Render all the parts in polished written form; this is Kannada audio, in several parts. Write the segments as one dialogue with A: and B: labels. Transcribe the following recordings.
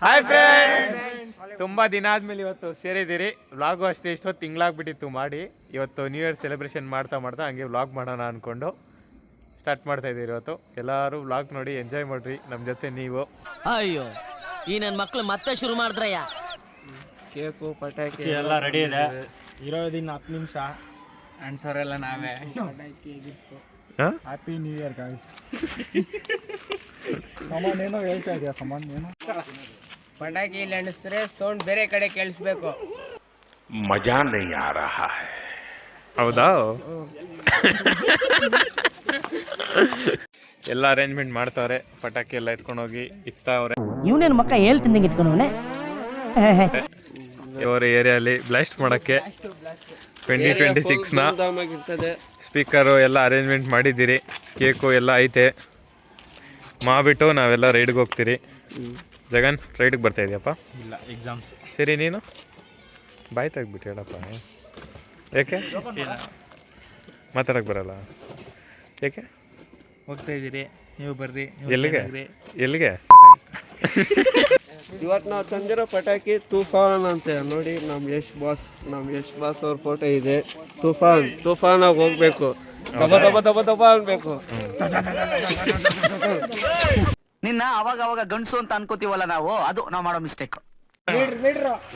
A: ಹಾಯ್ ಫ್ರೆಂಡ್ಸ್, ತುಂಬಾ ದಿನ ಆದ್ಮೇಲೆ ಇವತ್ತು ಸೇರಿದ್ದೀರಿ. ವ್ಲಾಗು ಅಷ್ಟೇ ಇಷ್ಟೊತ್ತು ತಿಂಗಳಾಗ್ಬಿಟ್ಟಿತ್ತು ಮಾಡಿ. ಇವತ್ತು ನ್ಯೂ ಇಯರ್ ಸೆಲೆಬ್ರೇಷನ್ ಮಾಡ್ತಾ ಹಂಗೆ ವ್ಲಾಗ್ ಮಾಡೋಣ ಅಂದ್ಕೊಂಡು ಸ್ಟಾರ್ಟ್ ಮಾಡ್ತಾ ಇದ್ದೀರಿ. ಇವತ್ತು ಎಲ್ಲರೂ ವ್ಲಾಗ್ ನೋಡಿ ಎಂಜಾಯ್ ಮಾಡ್ರಿ ನಮ್ಮ ಜೊತೆ ನೀವು.
B: ಅಯ್ಯೋ ಈ ನನ್ನ ಮಕ್ಳು ಮತ್ತೆ ಶುರು ಮಾಡಿದ್ರಯ್ಯ.
A: ಕೇಕು ಪಟಾಕಿ
C: ಎಲ್ಲ ರೆಡಿ ಇದೆ.
D: ಇರೋದಿನ್ನ 10 ನಿಮಿಷ.
A: ಆನ್ಸರ್ ಎಲ್ಲ ನಾವೇ.
D: Happy new year guys. ಸಾಮಾನೇನೋ ಹೇಳ್ತಾ ಇದೆಯಾ? ಸಾಮಾನೇನೋ
E: ಪಟಾಕಿ ಇಲ್ಲಿ ಅಣಿಸಿದ್ರೆ ಸೌಂಡ್ ಬೇರೆ ಕಡೆ ಕೇಳಿಸ್ಬೇಕು.
F: ಮಜಾ ನೈ ಆ ರಹಾ ಹೈ.
A: ಹೌದಾ? ಎಲ್ಲ ಅರೇಂಜ್ಮೆಂಟ್ ಮಾಡ್ತಾವ್ರೆ. ಪಟಾಕಿ ಎಲ್ಲ ಎತ್ಕೊಂಡು ಹೋಗಿ ಇಕ್ತಾವ್ರೆ.
B: ಇವನೇನು ಮಕ್ಕ ಹೇಳ್ತಿದ್ದಂಗೆ ಇಟ್ಕೊಂಡವನೆ.
A: ಇವರ ಏರಿಯಾಲಿ ಬ್ಲಾಸ್ಟ್ ಮಾಡೋಕ್ಕೆ 2026ನ ಸ್ಪೀಕರು ಎಲ್ಲ ಅರೇಂಜ್ಮೆಂಟ್ ಮಾಡಿದ್ದೀರಿ. ಕೇಕು ಎಲ್ಲ ಐತೆ. ಮಾಡಿಬಿಟ್ಟು ನಾವೆಲ್ಲ ರೈಡ್ಗೆ ಹೋಗ್ತೀರಿ. ಜಗನ್ ರೈಡ್ಗೆ ಬರ್ತಾ ಇದೆಯಪ್ಪ?
D: ಇಲ್ಲ, ಎಕ್ಸಾಮ್ಸ್.
A: ಸರಿ, ನೀನು ಬಾಯ್ ತೆಗ್ಬಿಟ್ಟು ಹೇಳಪ್ಪ. ಯಾಕೆ ಮಾತಾಡಕ್ಕೆ ಬರಲ್ಲ? ಯಾಕೆ
D: ಹೋಗ್ತಾ ಇದ್ದೀರಿ? ನೀವು ಬರ್ರಿ.
A: ಎಲ್ಲಿಗೆ?
C: ಇವತ್ತು ನಾವು ತಂದಿರೋ ಪಟಾಕಿ ತೂಫಾನ್ ಅಂತ ನೋಡಿ. ನಮ್ಮ ಯಶ್ ಬಾಸ್ ಅವ್ರ ಫೋಟೋ ಇದೆ. ತೂಫಾನ್ ಆಗಿ ಹೋಗ್ಬೇಕು. ದಬ ಅನ್ಬೇಕು.
B: ನಿನ್ನ ಅವಾಗ ಗಂಡಸು ಅಂತ ಅನ್ಕೋತೀವಲ್ಲ ನಾವು, ಅದು ನಾವು ಮಾಡೋ ಮಿಸ್ಟೇಕ್.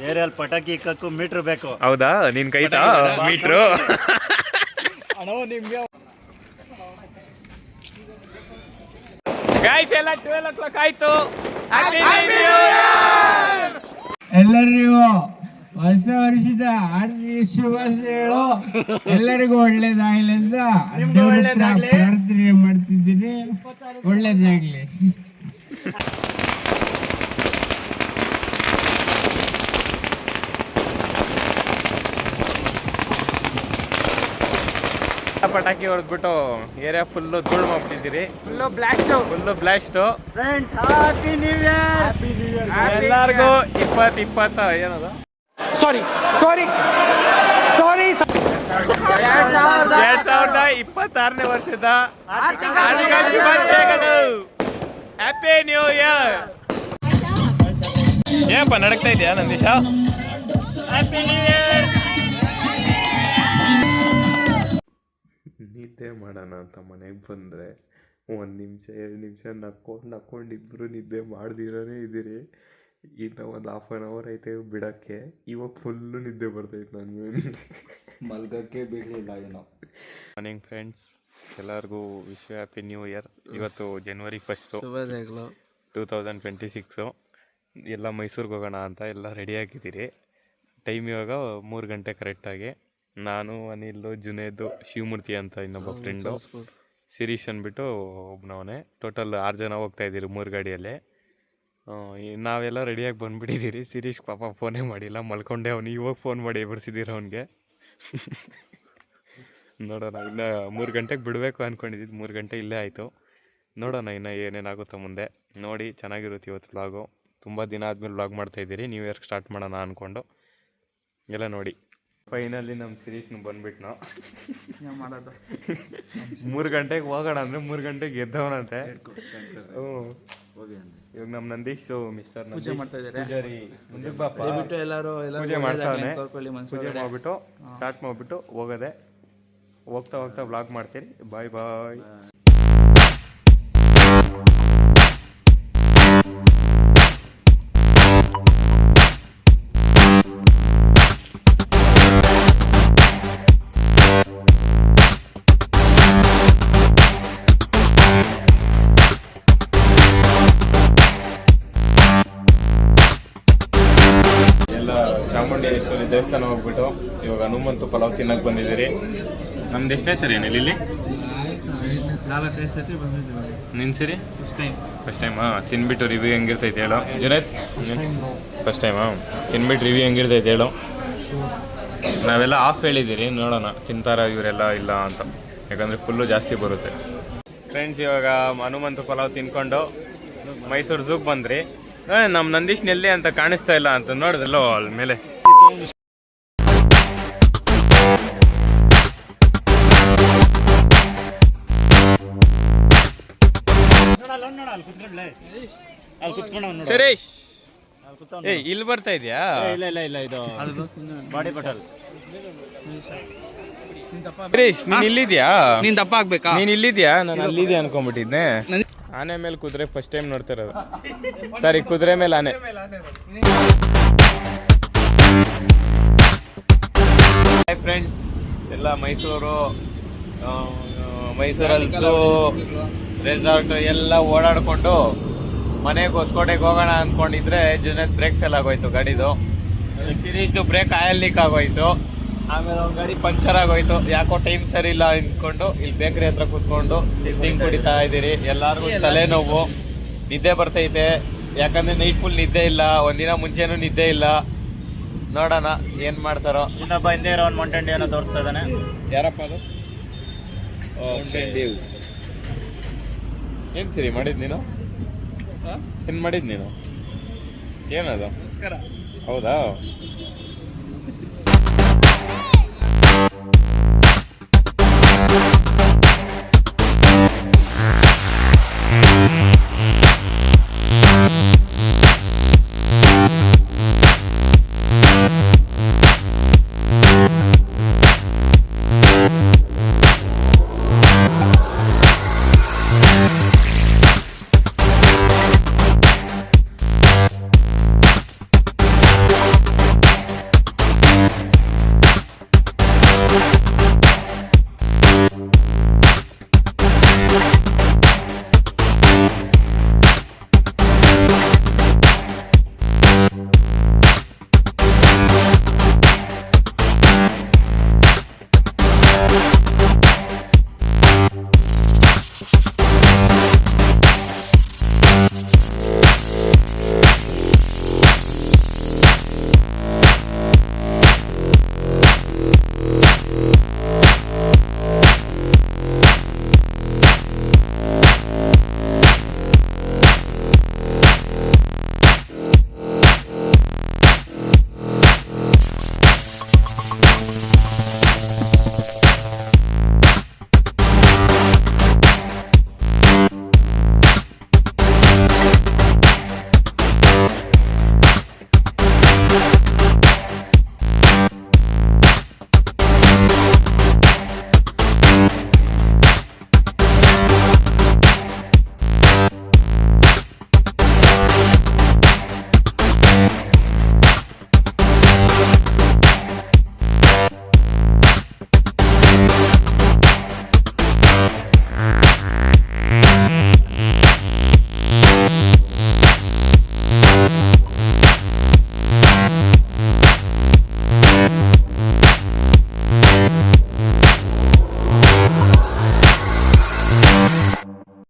C: ಏರಿಯಲ್ ಪಟಾಕಿ ಇಕ್ಕಕ್ಕೂ ಮೀಟ್ರ್ ಬೇಕು.
A: ಹೌದಾ? ನಿನ್ ಕೈತಾ ಮೀಟ್ರು? ಗೈಸ್ ಎಲ್ಲ 12 o'clock ಆಯ್ತು.
G: ಎಲ್ಲರಿಗೂ ಹೊಸ ವರ್ಷದ ಹಾರ್ದಿಕ ಶುಭಾಶಯಗಳು. ಎಲ್ಲರಿಗೂ ಒಳ್ಳೇದಾಗಲಿ ಅಂತ ದೇವರ ಹತ್ರ ಪ್ರಾರ್ಥನೆ ಮಾಡ್ತಿದ್ದೀನಿ. ಒಳ್ಳೇದಾಗ್ಲಿ.
A: ಪಟಾಕಿ ಹೊಡೆದ್ಬಿಟ್ಟು ಏರಿಯಾ ಫುಲ್ಲು ಧೂಳು ಮಾಡ್ಬಿಟ್ಟಿದ್ದೀರಿ. Full blast.
C: Friends, happy new year.
A: ಎಲ್ಲರಿಗೂ 2020 ಏನದು 2026ನೇ ವರ್ಷದ ಹ್ಯಾಪಿ ನ್ಯೂ ಇಯರ್. ಏನಪ್ಪ ನಡಕ್ತಾ ಇದೆಯಾ ನಂದೀಶ? Happy new year. ನಿದ್ದೆ ಮಾಡೋಣ ಅಂತ ಮನೆಗೆ ಬಂದರೆ 1 ನಿಮಿಷ 2 ನಿಮಿಷ ನಕ್ಕೊಂಡು ಇಬ್ಬರು ನಿದ್ದೆ ಮಾಡ್ದಿರೋನೇ ಇದ್ದೀರಿ. ಇನ್ನು ಒಂದು ಹಾಫ್ ಆನ್ ಅವರ್ ಐತೆ ಬಿಡೋಕ್ಕೆ. ಇವಾಗ ಫುಲ್ಲು ನಿದ್ದೆ ಬರ್ತೈತೆ ನನಗೆ.
D: ಮಲ್ಗಕ್ಕೆ ಬಿಡಲಿಲ್ಲ ಏನೋ.
A: ಮಾರ್ನಿಂಗ್ ಫ್ರೆಂಡ್ಸ್, ಎಲ್ಲರಿಗೂ ವಿಶ್ ಹ್ಯಾಪಿ ನ್ಯೂ ಇಯರ್. ಇವತ್ತು January 1 2026. ಎಲ್ಲ ಮೈಸೂರಿಗೆ ಹೋಗೋಣ ಅಂತ ಎಲ್ಲ ರೆಡಿಯಾಗಿದ್ದೀರಿ. ಟೈಮ್ ಇವಾಗ 3 ಗಂಟೆ ಕರೆಕ್ಟಾಗಿ. ನಾನು, ಅನಿಲ್, ಜುನೇದು, ಶಿವಮೂರ್ತಿ ಅಂತ ಇನ್ನೊಬ್ಬ ಫ್ರೆಂಡು, ಶಿರೀಶ್ ಅಂದ್ಬಿಟ್ಟು ಒಬ್ಬನವನೇ. ಟೋಟಲ್ 6 ಜನ ಹೋಗ್ತಾಯಿದ್ದೀರಿ 3 ಗಾಡಿಯಲ್ಲಿ. ನಾವೆಲ್ಲ ರೆಡಿಯಾಗಿ ಬಂದುಬಿಟ್ಟಿದ್ದೀರಿ. ಶಿರೀಶ್ ಪಾಪ ಫೋನೇ ಮಾಡಿಲ್ಲ, ಮಲ್ಕೊಂಡೆ. ಅವ್ನು ಇವಾಗ ಫೋನ್ ಮಾಡಿ ಎಬ್ಬಿಸಿದ್ದೀರ ಅವನಿಗೆ. ನೋಡೋಣ, ಇನ್ನು 3 ಗಂಟೆಗೆ ಬಿಡಬೇಕು ಅಂದ್ಕೊಂಡಿದ್ದು. 3 ಗಂಟೆ ಇಲ್ಲೇ ಆಯಿತು. ನೋಡೋಣ ಇನ್ನು ಏನೇನಾಗುತ್ತೋ ಮುಂದೆ. ನೋಡಿ, ಚೆನ್ನಾಗಿರುತ್ತೆ ಇವತ್ತು ವ್ಲಾಗು. ತುಂಬ ದಿನ ಆದಮೇಲೆ ವ್ಲಾಗ್ ಮಾಡ್ತಾಯಿದ್ದೀರಿ. ನ್ಯೂ ಇಯರ್ ಸ್ಟಾರ್ಟ್ ಮಾಡೋಣ ಅಂದ್ಕೊಂಡು ಎಲ್ಲ ನೋಡಿ. ಫೈನಲಿ ನಮ್ಮ ಶಿರೀಶ್ನು ಬಂದ್ಬಿಟ್ಟು ನಾವು ಮಾಡೋದು 3 ಗಂಟೆಗೆ ಹೋಗೋಣ ಅಂದರೆ 3 ಗಂಟೆಗೆ ಎದ್ದವನಂತೆ. ಇವಾಗ ನಮ್ಮ ನಂದೀಶ್ ಮಿಸ್ಟರ್ ಪೂಜೆ ಮಾಡ್ತಾ ಇದ್ದಾರೆ. ಮುಂದಕ್ಕೆ ಬಾಪ, ಪೂಜೆ ಮಾಡ್ತಾನೆ. ಪೂಜೆ ಮಾಡಿಬಿಟ್ಟು ಸ್ಟಾರ್ಟ್ ಮಾಡಿಬಿಟ್ಟು ಹೋಗೋದೆ. ಹೋಗ್ತಾ ವ್ಲಾಗ್ ಮಾಡ್ತೀರಿ. ಬಾಯ್. ಚಾಮುಂಡೇಶ್ವರಿ ದೇವಸ್ಥಾನ ಹೋಗ್ಬಿಟ್ಟು ಇವಾಗ ಹನುಮಂತು ಪಲಾವ್ ತಿನ್ನಕ್ಕೆ ಬಂದಿದ್ದೀರಿ. ನಮ್ದು ಎಷ್ಟನೇ ಸರಿ ಏನಿಲ್ಲ ಇಲ್ಲಿ?
D: 4-5 ಸತಿ ಬಂದಿದ್ದೀವಿ.
A: ನಿನ್ನ ಸರಿ ಫಸ್ಟ್ ಟೈಮಾ? ತಿನ್ಬಿಟ್ಟು ರಿವ್ಯೂ ಹೆಂಗಿರ್ತೈತೆ ಹೇಳೋ. ಜುನೇದ್, ಫಸ್ಟ್ ಟೈಮಾ? ತಿನ್ಬಿಟ್ಟು ರಿವ್ಯೂ ಹೆಂಗಿರ್ತೈತೆ ಹೇಳೋ. ನಾವೆಲ್ಲ ಆಫ್ ಹೇಳಿದ್ದೀರಿ, ನೋಡೋಣ ತಿಂತಾರ ಇವರೆಲ್ಲ ಇಲ್ಲ ಅಂತ. ಯಾಕಂದರೆ ಫುಲ್ಲು ಜಾಸ್ತಿ ಬರುತ್ತೆ. ಫ್ರೆಂಡ್ಸ್, ಇವಾಗ ಹನುಮಂತು ಪಲಾವ್ ತಿನ್ಕೊಂಡು ಮೈಸೂರು ಝೂಗೆ ಬಂದ್ರಿ. ನಮ್ಮ ನಂದೀಶ್ ನೆಲ್ಲಿ ಅಂತ ಕಾಣಿಸ್ತಾ ಇಲ್ಲ ಅಂತ ನೋಡಿದ್ರಲ್ಲೋ ಅಲ್ಲಿ ಮೇಲೆ.
C: ಅಲ್ಲಿ ಕುತ್ಕೊಂಡ್ಲೆ ಅಲ್ಲಿ ಕುತ್ಕೊಂಡು
A: ಸುರೇಶ್ ಇಲ್ಲಿ ಬರ್ತಾ ಇದೆಯಾ?
H: ಇಲ್ಲ ಇದು ಬಾಡಿ ಪಟಲ್.
A: ಸುರೇಶ್ ನೀನ್ ಇಲ್ಲಿದ್ಯಾ?
E: ನೀನ್ ದಪ್ಪ ಆಗ್ಬೇಕಾ?
A: ನೀನ್ ಇಲ್ಲಿದ್ಯಾ? ನಾನು ಅಲ್ಲಿದ್ಯಾ ಅನ್ಕೊಂಡ್ಬಿಟ್ಟಿದ್ನೆ. ಆನೆ ಮೇಲೆ ಕುದುರೆ ಫಸ್ಟ್ ಟೈಮ್ ನೋಡ್ತಾ ಇರೋದು. ಸಾರಿ, ಕುದುರೆ ಮೇಲೆ ಆನೆ. ಹಾಯ್ ಫ್ರೆಂಡ್ಸ್, ಎಲ್ಲ ಮೈಸೂರಲ್ಲಿ ರೆಸಾರ್ಟ್ ಎಲ್ಲ ಓಡಾಡ್ಕೊಂಡು ಮನೆಗೆ ಹೊಸಕೋಟೆಗೆ ಹೋಗೋಣ ಅಂದ್ಕೊಂಡಿದ್ರೆ ಜುನೇದ್ ಬ್ರೇಕ್ ಫೇಲ್ ಆಗೋಯ್ತು ಗಾಡಿದು. ಸಿರೀಸ್ದು ಬ್ರೇಕ್ ಆಯಿಲ್ ಲೀಕ್ ಆಗೋಯ್ತು. ಆಮೇಲೆ ಒಂದು ಗಾಡಿ ಪಂಚರ್ ಆಗೋಯ್ತು. ಯಾಕೋ ಟೈಮ್ ಸರಿ ಇಲ್ಲ ಅಂದ್ಕೊಂಡು ಇಲ್ಲಿ ಬೇಕ್ರಿ ಹತ್ರ ಕೂತ್ಕೊಂಡು ಟೆಸ್ಟಿಂಗ್ ಕುಡಿತಾ ಇದ್ದೀರಿ. ಎಲ್ಲರಿಗೂ ತಲೆನೋವು, ನಿದ್ದೆ ಬರ್ತೈತೆ. ಯಾಕಂದ್ರೆ ನೈಟ್ ಫುಲ್ ನಿದ್ದೆ ಇಲ್ಲ, ಒಂದಿನ ಮುಂಚೆನೂ ನಿದ್ದೆ ಇಲ್ಲ. ನೋಡೋಣ ಏನು ಮಾಡ್ತಾರೋ.
H: ಇನ್ನೊಬ್ಬ ಹಿಂದೆ ಇರೋ ಒಂದು ಮೌಂಟೇನ್ ಡ್ಯೂನ ತೋರಿಸ್ತಾ ಇದ್ದಾನೆ.
A: ಯಾರಪ್ಪ ಅದು? ಏನು ಸರಿ ಮಾಡಿದ್ ನೀನು? ಏನು ಮಾಡಿದ್ ನೀನು? ಏನದು? ಹೌದಾ?